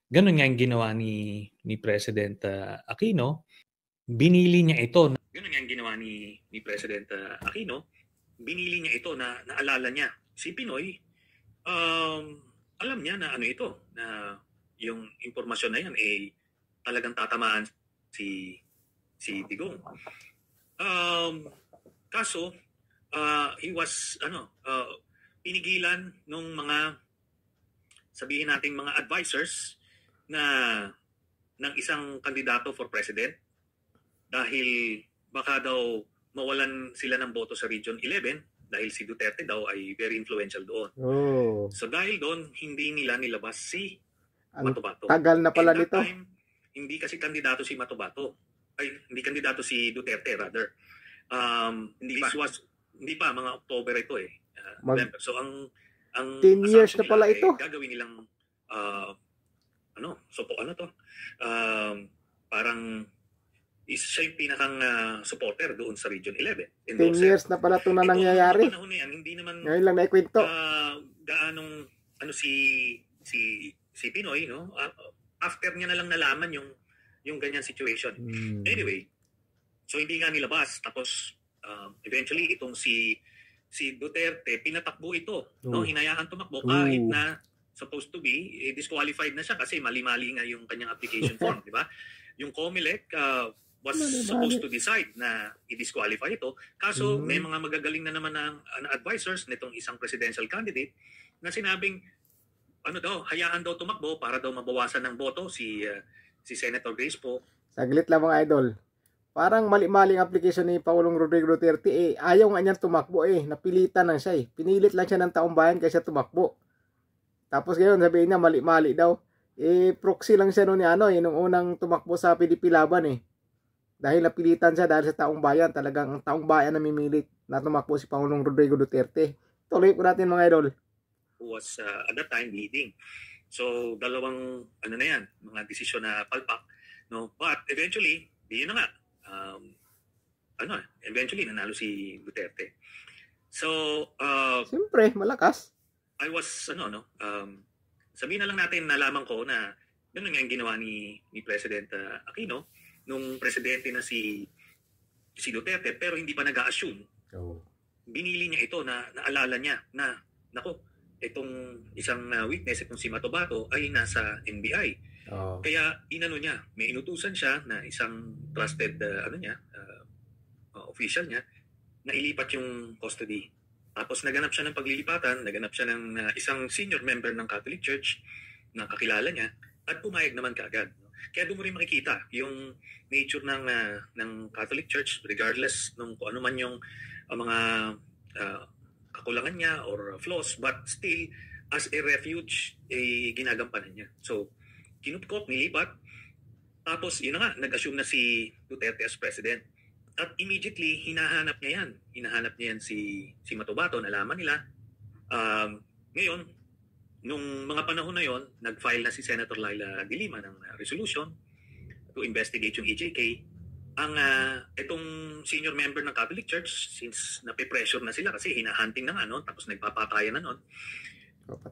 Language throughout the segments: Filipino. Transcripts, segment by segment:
Gano'n nga ang ginawa ni President Aquino. Binili niya ito. Gano'n nga ang ginawa ni President Aquino. Binili niya ito na naalala niya. Si Pinoy, alam niya na ano ito, na yung impormasyon na yan talagang tatamaan si Digong. Kaso, he was, pinigilan nung mga, sabihin nating mga advisors na ng isang kandidato for president dahil baka daw mawalan sila ng boto sa Region 11 dahil si Duterte daw ay very influential doon. Oh. So dahil doon, hindi nila nilabas si Matobato. Tagal na pala nito. Time, hindi kasi kandidato si Matobato. Ay, hindi kandidato si Duterte rather. Hindi pa, mga October ito eh. November. So ang 10 years na pala ito. Gagawin nilang parang siya yung pinakang supporter doon sa Region 11. 10 years na pala ito na nangyayari. Panahon na yan, hindi naman ngayon lang naikwento. Gaanong si Pinoy, no? After niya na lang nalaman yung ganyan situation. Anyway, so hindi nga nilabas. Tapos eventually itong si Duterte pinatakbo ito, no? Hinayaan tumakbo kahit na supposed to be disqualified na siya kasi mali-mali nga yung kanyang application form, di ba? Yung COMELEC was supposed to decide na i-disqualify ito. Kaso may mga magagaling na naman ng advisors nitong isang presidential candidate na sinabing hayaan daw tumakbo para daw mabawasan ng boto si Senator Grace Poe. Saglit lang mga idol. Parang mali-maling application ni Pangulong Rodrigo Duterte ayaw nga niyang tumakbo napilitan lang siya Pinilit lang siya ng taong bayan kaya siya tumakbo. Tapos ngayon sabihin niya mali-mali daw. Proxy lang siya nung unang tumakbo sa PDP laban Dahil napilitan siya dahil sa taong bayan. Talagang ang taong bayan na mimilit na tumakbo si Pangulong Rodrigo Duterte. Tuloy po natin mga idol. Who was at that time leading. So dalawang mga desisyon na palpak, no? But eventually, yun na nga. Eventually nanalo si Duterte. So siyempre, malakas. I was sabihin na lang natin, nalaman ko na gano'n nga ang ginawa ni President Aquino nung presidente na si Duterte, pero hindi pa nag-a-assume. Binili niya ito na naalala niya na itong isang witness, itong si Matobato ay nasa NBI. Kaya inano niya, may inutusan siya na isang trusted official niya na ilipat yung custody. Tapos naganap siya ng paglilipatan, naganap siya ng isang senior member ng Catholic Church na kakilala niya at pumayag naman kaagad. Kaya doon mo rin makikita yung nature ng Catholic Church regardless nung kung ano man yung mga kakulangan niya or flaws, but still as a refuge ginagampanan niya. So kinupkop, nilipat, tapos yun na nga, nag-assume na si Duterte as president. At immediately, hinahanap niya yan si Matobato, nalaman nila. Ngayon, nung mga panahon na yon, nag-file na si Senator Laila de Lima ng resolution to investigate yung EJK. Itong senior member ng Catholic Church, since nape-pressure na sila kasi hinahunting na nga, tapos nagpapatayan na nun.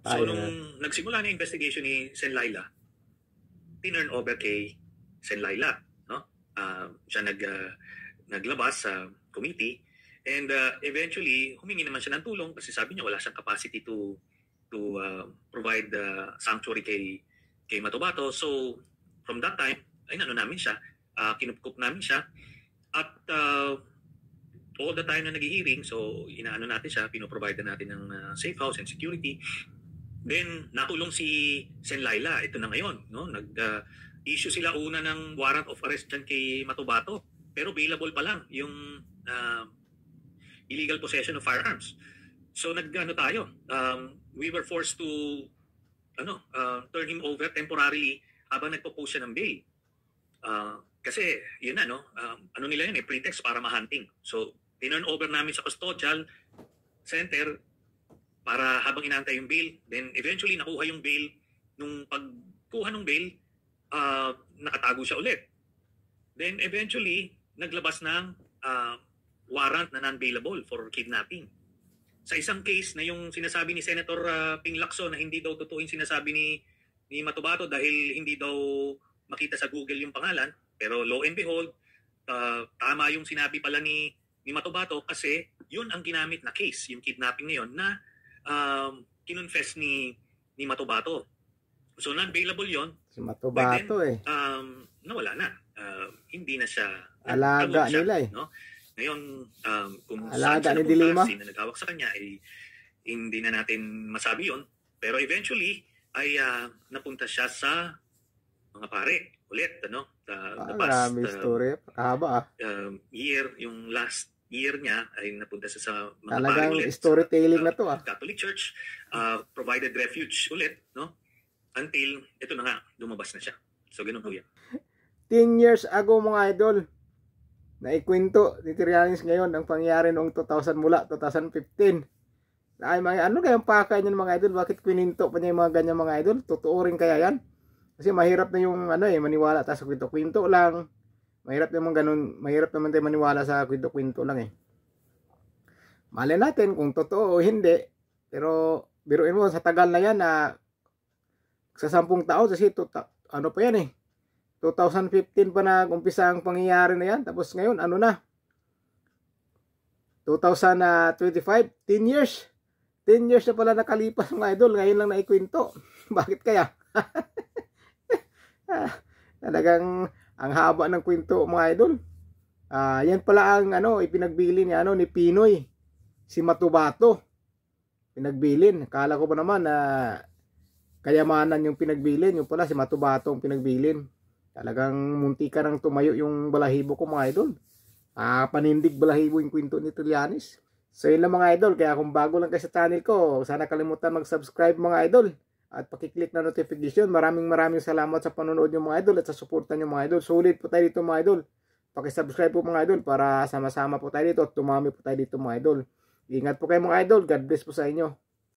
So nung nagsimula na yung investigation ni Sen Laila, tinurn over kay Sen Laila. Siya naglabas sa committee and eventually humingi naman siya ng tulong kasi sabi niya wala siyang capacity to provide sanctuary kay Matobato. So from that time ay namin siya, kinupkup namin siya at all the time na nag-hearing, so inaano natin siya, pinoprovide natin ng safe house and security. Then nakulong si Sen Laila, ito na ngayon, no? Issue sila una ng warrant of arrest dyan kay Matobato. Pero available pa lang yung illegal possession of firearms. So tayo. We were forced to turn him over temporarily habang nagpo-post siya ng bail. Kasi yun na, nila yun pretext para ma-hunting. So tinurn over namin sa custodial center para habang inaantay yung bail. Then eventually nakuha yung bail. Nung pagkuha ng bail, nakatago siya ulit. Then eventually naglabas ng warrant na non-bailable for kidnapping. Sa isang case na yung sinasabi ni Senator Ping Lacson na hindi daw totoo yung sinasabi ni Matubato dahil hindi daw makita sa Google yung pangalan. Pero lo and behold, tama yung sinabi pala ni Matubato kasi yun ang ginamit na case, yung kidnapping ngayon na kinonfess ni Matubato. So non-bailable yon. Si Matubato Nawala na. Hindi na siya alaga siya, nila no? Ngayon, kung alaga saan siya ni Dilima, sino naghawak sa kanya, ay hindi na natin masabi yon. Pero eventually, ay napunta siya sa mga pare ulit, ano? The past story, pakahaba year, yung last year niya ay napunta siya sa mga talagang pare ulit. Storytelling na to Catholic Church provided refuge ulit, no? Until ito na nga, lumabas na siya. So ganun po yan. 10 years ago mga idol, naikwento ni Trillanes ngayon ang pangyayari noong 2000 mula 2015. Ay, ano kayang pakay niyan mga idol? Bakit kwininto pa niya yung mga ganyan mga idol? Totoo rin kaya yan? Kasi mahirap na yung maniwala tayo sa kwento-kwento lang. Mahirap naman ganun, mahirap naman tayo maniwala sa kwento-kwento lang Malay natin kung totoo o hindi. Pero biruin mo sa tagal na yan na sa 10 taon kasi ano pa yan 2015 pa nag-umpisa ang pangyayari na yan. Tapos ngayon, ano na? 2025, 10 years. 10 years na pala nakalipas mga idol. Ngayon lang naikwento. Bakit kaya? Talagang ang haba ng kwento mga idol. Yan pala ang ipinagbili ni Pinoy. Si Matubato. Pinagbilin. Akala ko pa naman na kayamanan yung pinagbilin. Yung pala si Matubato ang pinagbilin. Talagang munti ka nang tumayo yung balahibo ko mga idol. Panindig balahibo yung kwento ni Trillanes. So yun lang mga idol. Kaya kung bago lang kayo sa channel ko, sana kalimutan mag-subscribe mga idol. At pakiclick na notification. Maraming salamat sa panonood nyo mga idol at sa suporta nyo mga idol. Sulit po tayo dito mga idol. Pakisubscribe po mga idol para sama-sama po tayo dito at tumami po tayo dito mga idol. Ingat po kayo mga idol. God bless po sa inyo.